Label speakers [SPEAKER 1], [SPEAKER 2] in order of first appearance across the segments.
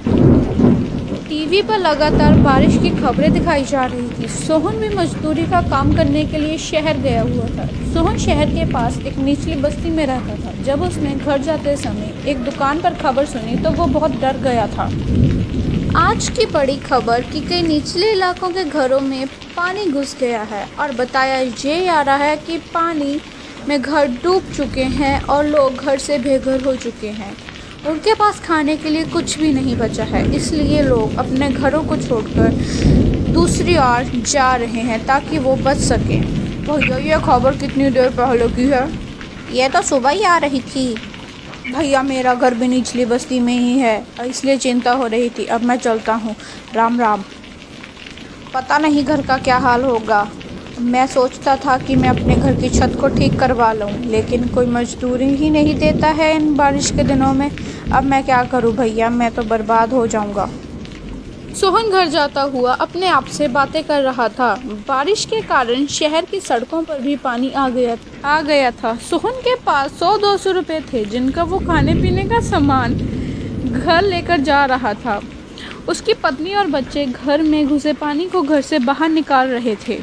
[SPEAKER 1] TV पर लगातार बारिश की खबरें दिखाई जा रही थी। सोहन भी मजदूरी का काम करने के लिए शहर गया हुआ था। सोहन शहर के पास एक निचली बस्ती में रहता था। जब उसने घर जाते समय एक दुकान पर खबर सुनी तो वो बहुत डर गया था। आज की बड़ी खबर कि कई निचले इलाकों के घरों में पानी घुस गया है और बताया ये जा रहा है कि पानी में घर डूब चुके हैं और लोग घर से बेघर हो चुके हैं। उनके पास खाने के लिए कुछ भी नहीं बचा है, इसलिए लोग अपने घरों को छोड़कर दूसरी ओर जा रहे हैं ताकि वो बच सकें। भैया ये खबर कितनी देर पहले की है? ये तो सुबह ही आ रही थी। भैया मेरा घर भी निचली बस्ती में ही है, इसलिए चिंता हो रही थी। अब मैं चलता हूँ। राम राम। पता नहीं घर का क्या हाल होगा। मैं सोचता था कि मैं अपने घर की छत को ठीक करवा लूँ, लेकिन कोई मजदूरी ही नहीं देता है इन बारिश के दिनों में। अब मैं क्या करूँ भैया, मैं तो बर्बाद हो जाऊँगा। सोहन घर जाता हुआ अपने आप से बातें कर रहा था। बारिश के कारण शहर की सड़कों पर भी पानी आ गया था। सोहन के पास 100-200 रुपए थे, जिनका वो खाने पीने का सामान घर लेकर जा रहा था। उसकी पत्नी और बच्चे घर में घुसे पानी को घर से बाहर निकाल रहे थे।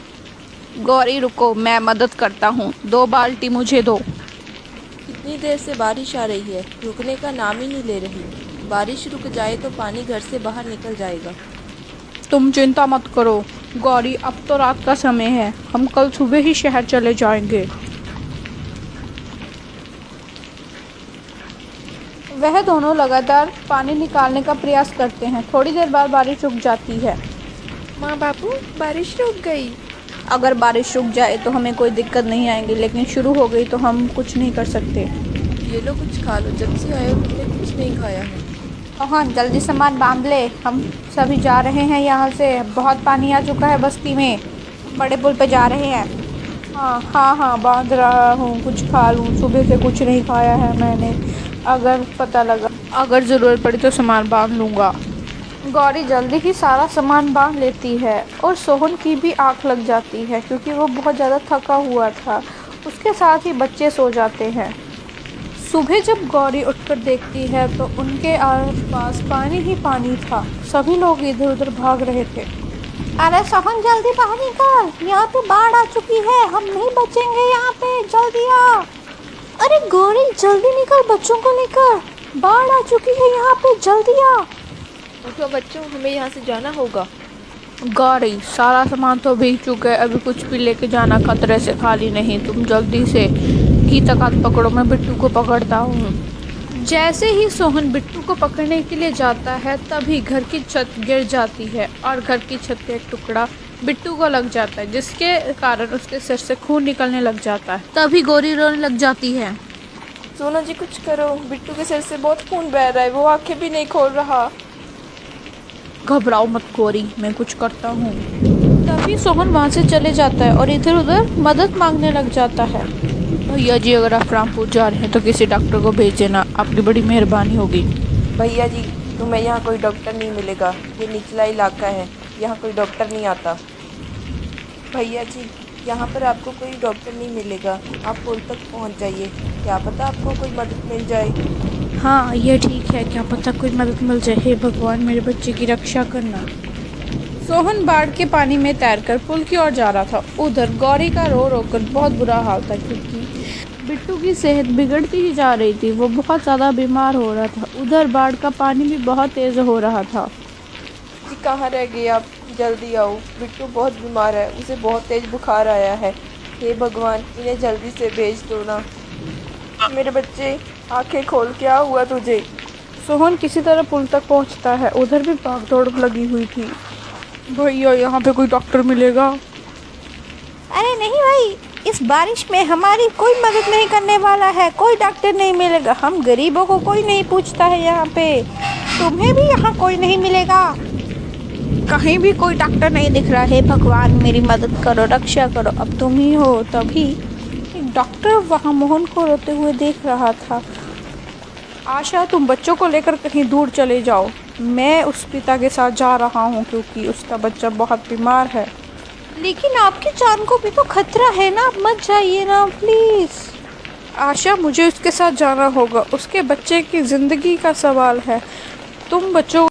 [SPEAKER 1] गौरी रुको, मैं मदद करता हूँ, 2 बाल्टी मुझे दो।
[SPEAKER 2] कितनी देर से बारिश आ रही है, रुकने का नाम ही नहीं ले रही। बारिश रुक जाए तो पानी घर से बाहर निकल जाएगा।
[SPEAKER 1] तुम चिंता मत करो गौरी, अब तो रात का समय है, हम कल सुबह ही शहर चले जाएंगे। वह दोनों लगातार पानी निकालने का प्रयास करते हैं। थोड़ी देर बाद बारिश रुक जाती है।
[SPEAKER 2] माँ बापू, बारिश रुक गई।
[SPEAKER 1] अगर बारिश रुक जाए तो हमें कोई दिक्कत नहीं आएगी, लेकिन शुरू हो गई तो हम कुछ नहीं कर सकते।
[SPEAKER 2] ये लो कुछ खा लो, जब से आए हो तुमने कुछ नहीं खाया है।
[SPEAKER 1] हाँ, जल्दी सामान बांध ले, हम सभी जा रहे हैं यहाँ से। बहुत पानी आ चुका है बस्ती में, बड़े पुल पे जा रहे हैं। हाँ, बांध रहा हूँ, कुछ खा लूँ, सुबह से कुछ नहीं खाया है मैंने। अगर ज़रूरत पड़ी तो सामान बांध लूँगा। गौरी जल्दी ही सारा सामान बांध लेती है और सोहन की भी आँख लग जाती है क्योंकि वो बहुत ज़्यादा थका हुआ था। उसके साथ ही बच्चे सो जाते हैं। सुबह जब गौरी उठकर देखती है तो उनके आसपास पानी ही पानी था। सभी लोग इधर उधर भाग रहे थे। अरे सोहन जल्दी बाहर निकल, यहाँ पे बाढ़ आ चुकी है, हम नहीं बचेंगे यहाँ पे, जल्दी आ। अरे गौरी जल्दी निकल, बच्चों को लेकर, बाढ़ आ चुकी है यहाँ पे, जल्दी आ।
[SPEAKER 2] उठो बच्चों, हमें यहाँ से जाना होगा।
[SPEAKER 1] गौरी सारा सामान तो भीग चुका है, अभी कुछ भी लेके जाना खतरे से खाली नहीं। तुम जल्दी से की तकात पकड़ो, मैं बिट्टू को पकड़ता हूँ। जैसे ही सोहन बिट्टू को पकड़ने के लिए जाता है तभी घर की छत गिर जाती है और घर की छत का एक टुकड़ा बिट्टू को लग जाता है, जिसके कारण उसके सिर से खून निकलने लग जाता है। तभी गौरी रोने लग जाती है।
[SPEAKER 2] सोना जी कुछ करो, बिट्टू के सिर से बहुत खून बह रहा है, वो आंखें भी नहीं खोल रहा।
[SPEAKER 1] घबराओ मत गौरी, मैं कुछ करता हूँ। तभी सोहन वहाँ से चले जाता है और इधर उधर मदद मांगने लग जाता है। भैया जी अगर आप रामपुर जा रहे हैं तो किसी डॉक्टर को भेज देना, आपकी बड़ी मेहरबानी होगी।
[SPEAKER 2] भैया जी तुम्हें यहाँ कोई डॉक्टर नहीं मिलेगा, ये निचला इलाका है, यहाँ कोई डॉक्टर नहीं आता। भैया जी यहाँ पर आपको कोई डॉक्टर नहीं मिलेगा, आप पुल तक पहुँच जाइए, क्या पता आपको कोई मदद मिल जाए।
[SPEAKER 1] हाँ ये ठीक है, क्या पता कोई मदद मिल जाए। हे भगवान मेरे बच्चे की रक्षा करना। सोहन बाढ़ के पानी में तैरकर पुल की ओर जा रहा था। उधर गौरी का रो रो कर बहुत बुरा हाल था क्योंकि बिट्टू की सेहत बिगड़ती ही जा रही थी, वो बहुत ज़्यादा बीमार हो रहा था। उधर बाढ़ का पानी भी बहुत तेज़ हो रहा था।
[SPEAKER 2] जी कहाँ रह गए आप, जल्दी आओ, बिट्टू बहुत बीमार है, उसे बहुत तेज़ बुखार आया है। हे भगवान इन्हें जल्दी से भेज दो ना। मेरे बच्चे आंखें खोल, क्या हुआ तुझे?
[SPEAKER 1] सोहन किसी तरह पुल तक पहुंचता है। उधर भी भाग दौड़ लगी हुई थी। भैया यहाँ पे कोई डॉक्टर मिलेगा? अरे नहीं भाई, इस बारिश में हमारी कोई मदद नहीं करने वाला है, कोई डॉक्टर नहीं मिलेगा। हम गरीबों को कोई नहीं पूछता है यहाँ पे। तुम्हें भी यहाँ कोई नहीं मिलेगा, कहीं भी कोई डॉक्टर नहीं दिख रहा है। भगवान मेरी मदद करो, रक्षा करो, अब तुम ही हो। तभी एक डॉक्टर वहाँ मोहन को रोते हुए देख रहा था। आशा तुम बच्चों को लेकर कहीं दूर चले जाओ, मैं उस पिता के साथ जा रहा हूँ क्योंकि उसका बच्चा बहुत बीमार है। लेकिन आपकी जान को भी तो खतरा है ना, आप मत जाइए ना प्लीज़। आशा मुझे उसके साथ जाना होगा, उसके बच्चे की ज़िंदगी का सवाल है। तुम बच्चों